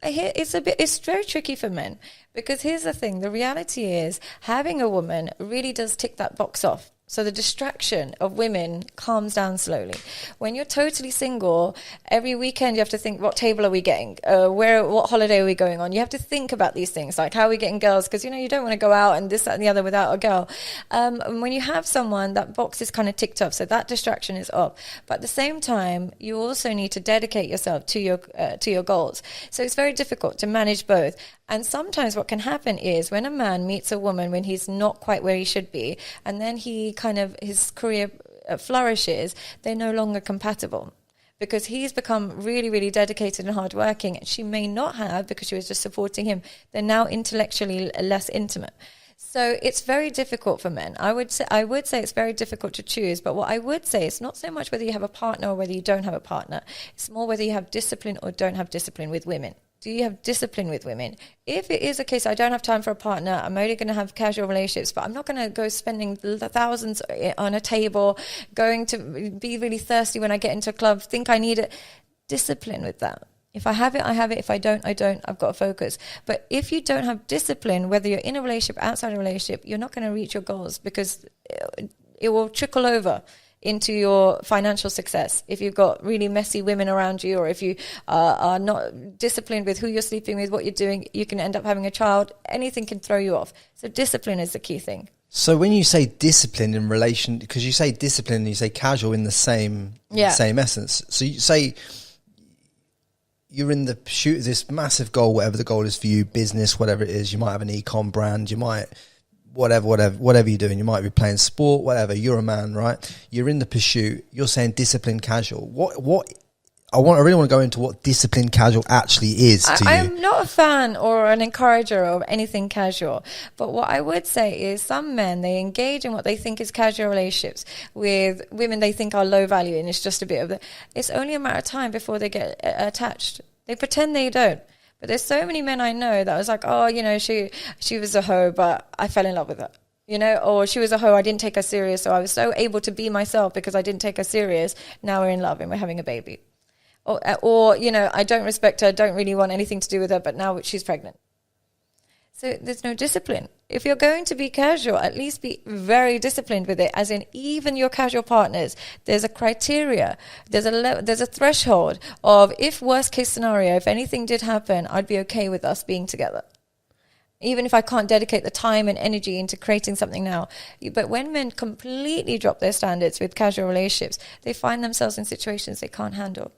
It's very tricky for men, because here's the thing. The reality is, having a woman really does tick that box off. So the distraction of women calms down slowly. When you're totally single, every weekend you have to think, what table are we getting? What holiday are we going on? You have to think about these things, like how are we getting girls? Because, you don't want to go out and this, that, and the other without a girl. And when you have someone, that box is kind of ticked off. So that distraction is off. But at the same time, you also need to dedicate yourself to your goals. So it's very difficult to manage both. And sometimes what can happen is when a man meets a woman when he's not quite where he should be, and then his career flourishes, they're no longer compatible, because he's become really, really dedicated and hardworking, and she may not have, because she was just supporting him. They're now intellectually less intimate. So it's very difficult for men. I would say it's very difficult to choose. But what I would say is not so much whether you have a partner or whether you don't have a partner. It's more whether you have discipline or don't have discipline with women. Do you have discipline with women? If it is a case, I don't have time for a partner, I'm only going to have casual relationships, but I'm not going to go spending thousands on a table, going to be really thirsty when I get into a club, think I need it. Discipline with that. If I have it, I have it. If I don't, I don't. I've got to focus. But if you don't have discipline, whether you're in a relationship, outside a relationship, you're not going to reach your goals, because it will trickle over into your financial success. If you've got really messy women around you, or if you are not disciplined with who you're sleeping with, what you're doing, you can end up having a child. Anything can throw you off. So discipline is the key thing. So when you say discipline in relation, because you say discipline and you say casual in the same essence. So you say you're in the pursuit of this massive goal, whatever the goal is for you, business, whatever it is. You might have an e-com brand, you might whatever you're doing, you might be playing sport, whatever. You're a man, right? You're in the pursuit. You're saying disciplined casual. What I really want to go into what disciplined casual actually is to you. I'm not a fan or an encourager of anything casual, but what I would say is some men, they engage in what they think is casual relationships with women they think are low value, and it's just a bit of it's only a matter of time before they get attached. They pretend they don't. But there's so many men I know that was like, oh, she was a hoe, but I fell in love with her. Or she was a hoe, I didn't take her serious, so I was so able to be myself because I didn't take her serious. Now we're in love and we're having a baby. Or I don't respect her, don't really want anything to do with her, but now she's pregnant. So there's no discipline. If you're going to be casual, at least be very disciplined with it, as in even your casual partners, there's a criteria, there's a threshold of, if worst case scenario, if anything did happen, I'd be okay with us being together. Even if I can't dedicate the time and energy into creating something now. But when men completely drop their standards with casual relationships, they find themselves in situations they can't handle.